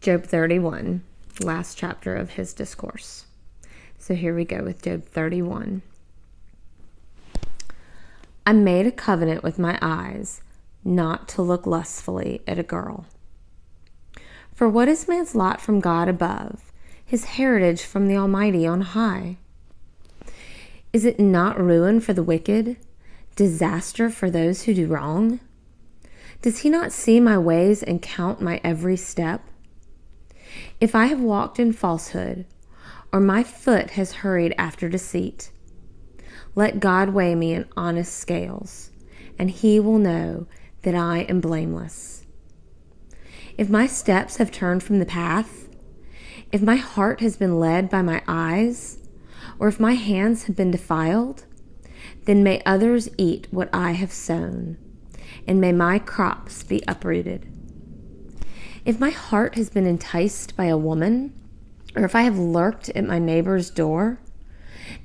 Job 31, last chapter of his discourse. So here we go with Job 31. I made a covenant with my eyes not to look lustfully at a girl. For what is man's lot from God above, his heritage from the Almighty on high? Is it not ruin for the wicked, disaster for those who do wrong? Does he not see my ways and count my every step? If I have walked in falsehood, or my foot has hurried after deceit, let God weigh me in honest scales, and he will know that I am blameless. If my steps have turned from the path, if my heart has been led by my eyes, or if my hands have been defiled, then may others eat what I have sown, and may my crops be uprooted. If my heart has been enticed by a woman, or if I have lurked at my neighbor's door,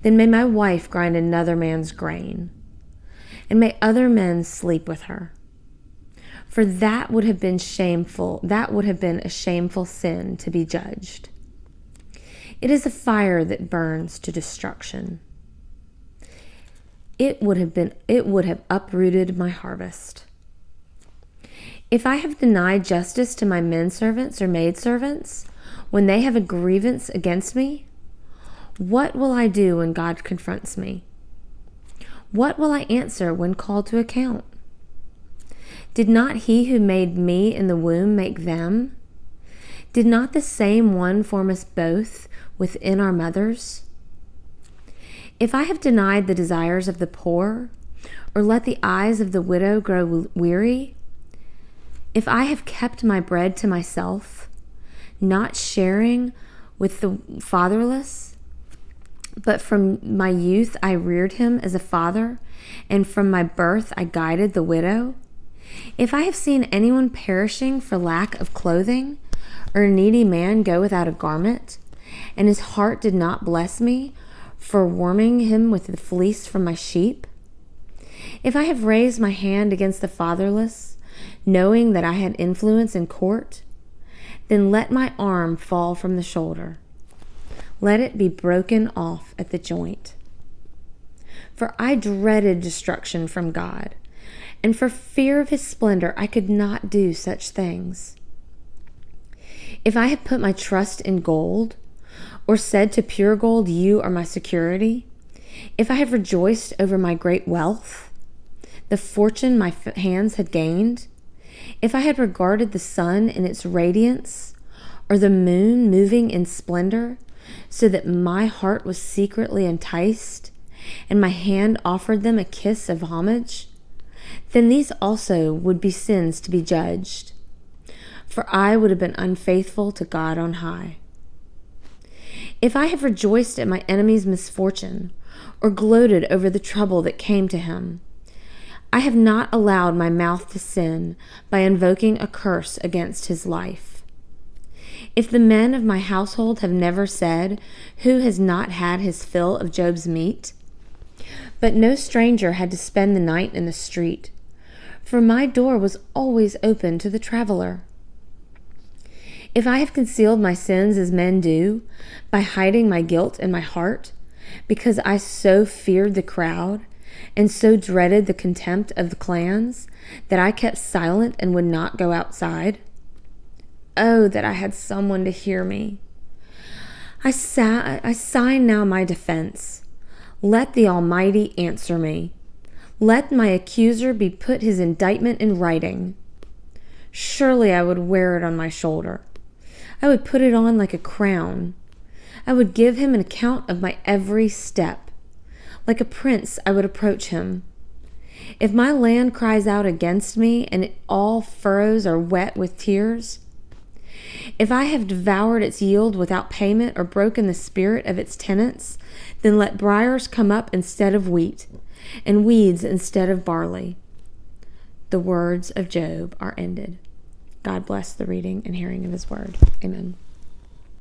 then may my wife grind another man's grain, and may other men sleep with her. For that would have been a shameful sin to be judged. It is a fire that burns to destruction. It would have uprooted my harvest. If I have denied justice to my menservants or maidservants, when they have a grievance against me, what will I do when God confronts me? What will I answer when called to account? Did not he who made me in the womb make them? Did not the same one form us both within our mothers? If I have denied the desires of the poor, or let the eyes of the widow grow weary, if I have kept my bread to myself, not sharing with the fatherless, but from my youth I reared him as a father, and from my birth I guided the widow, if I have seen anyone perishing for lack of clothing, or a needy man go without a garment, and his heart did not bless me for warming him with the fleece from my sheep, if I have raised my hand against the fatherless, knowing that I had influence in court, then let my arm fall from the shoulder. Let it be broken off at the joint. For I dreaded destruction from God, and for fear of his splendor I could not do such things. If I have put my trust in gold, or said to pure gold, you are my security, if I have rejoiced over my great wealth, the fortune my hands had gained, if I had regarded the sun in its radiance, or the moon moving in splendor, so that my heart was secretly enticed, and my hand offered them a kiss of homage, then these also would be sins to be judged, for I would have been unfaithful to God on high. If I have rejoiced at my enemy's misfortune, or gloated over the trouble that came to him, I have not allowed my mouth to sin by invoking a curse against his life. If the men of my household have never said, who has not had his fill of Job's meat? But no stranger had to spend the night in the street, for my door was always open to the traveler. If I have concealed my sins as men do, by hiding my guilt in my heart, because I so feared the crowd, and so dreaded the contempt of the clans, that I kept silent and would not go outside, oh, that I had someone to hear me. I sign now my defense. Let the Almighty answer me. Let my accuser be put his indictment in writing. Surely I would wear it on my shoulder. I would put it on like a crown. I would give him an account of my every step. Like a prince, I would approach him. If my land cries out against me, and all furrows are wet with tears, if I have devoured its yield without payment or broken the spirit of its tenants, then let briars come up instead of wheat, and weeds instead of barley. The words of Job are ended. God bless the reading and hearing of his word. Amen.